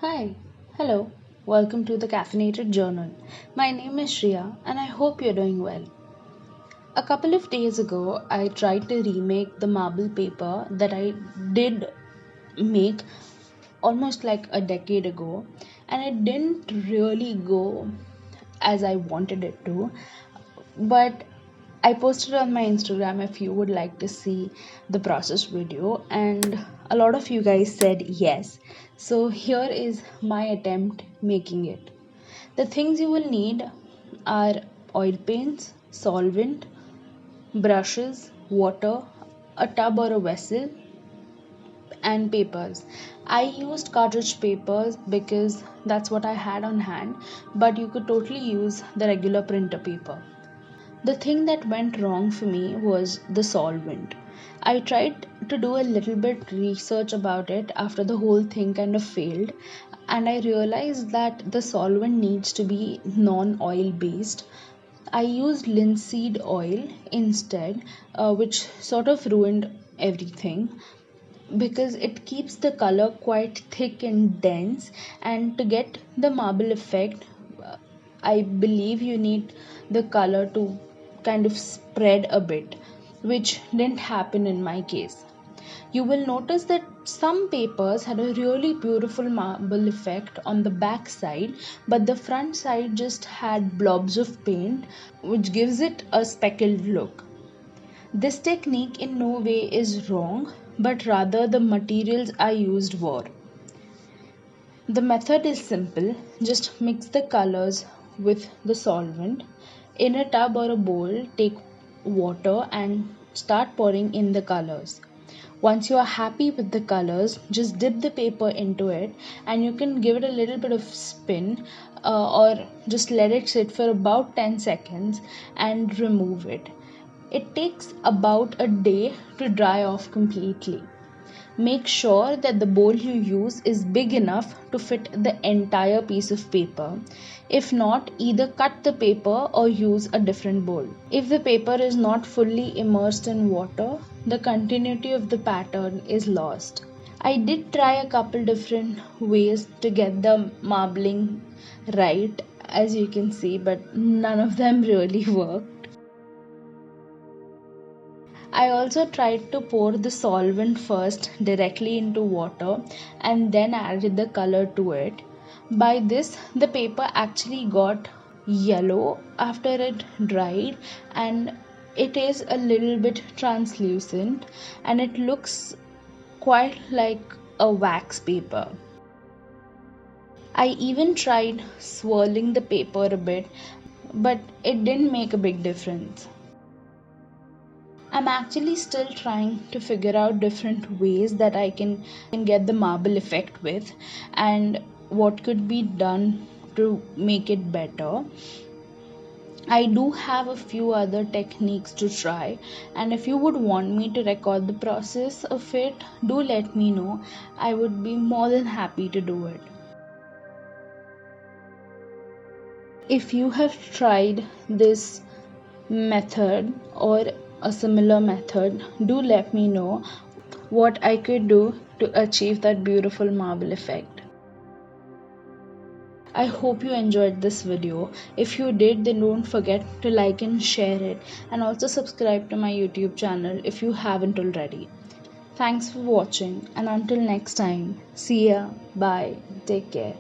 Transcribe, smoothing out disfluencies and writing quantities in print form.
Hi, hello, welcome to the Caffeinated Journal. My name is Shriya and I hope you're doing well. A couple of days ago, I tried to remake the marble paper that I did make almost like a decade ago, and it didn't really go as I wanted it to. But I posted on my Instagram if you would like to see the process video, and a lot of you guys said yes. So here is my attempt making it. The things you will need are oil paints, solvent, brushes, water, a tub or a vessel, and papers. I used cartridge papers because that's what I had on hand, but you could totally use the regular printer paper. The thing that went wrong for me was the solvent. I tried to do a little bit research about it after the whole thing kind of failed, and I realized that the solvent needs to be non-oil based. I used linseed oil instead, which sort of ruined everything because it keeps the color quite thick and dense, and to get the marble effect, I believe you need the color to kind of spread a bit, which didn't happen in my case. You will notice that some papers had a really beautiful marble effect on the back side, but the front side just had blobs of paint, which gives it a speckled look. This technique in no way is wrong, but rather the materials I used were. The method is simple, just mix the colors with the solvent. In a tub or a bowl, take water and start pouring in the colors. Once you are happy with the colors, just dip the paper into it and you can give it a little bit of spin, or just let it sit for about 10 seconds and remove it. It takes about a day to dry off completely. Make sure that the bowl you use is big enough to fit the entire piece of paper. If not, either cut the paper or use a different bowl. If the paper is not fully immersed in water, the continuity of the pattern is lost. I did try a couple different ways to get the marbling right, as you can see, but none of them really worked. I also tried to pour the solvent first directly into water and then added the color to it. By this, the paper actually got yellow after it dried, and it is a little bit translucent and it looks quite like a wax paper. I even tried swirling the paper a bit, but it didn't make a big difference. I'm actually still trying to figure out different ways that I can get the marble effect with, and what could be done to make it better. I do have a few other techniques to try, and if you would want me to record the process of it, do let me know. I would be more than happy to do it. If you have tried this method or a similar method, do let me know what I could do to achieve that beautiful marble effect. I hope you enjoyed this video. If you did, then don't forget to like and share it, and also subscribe to my YouTube channel if you haven't already. Thanks for watching, and until next time, see ya, bye, take care.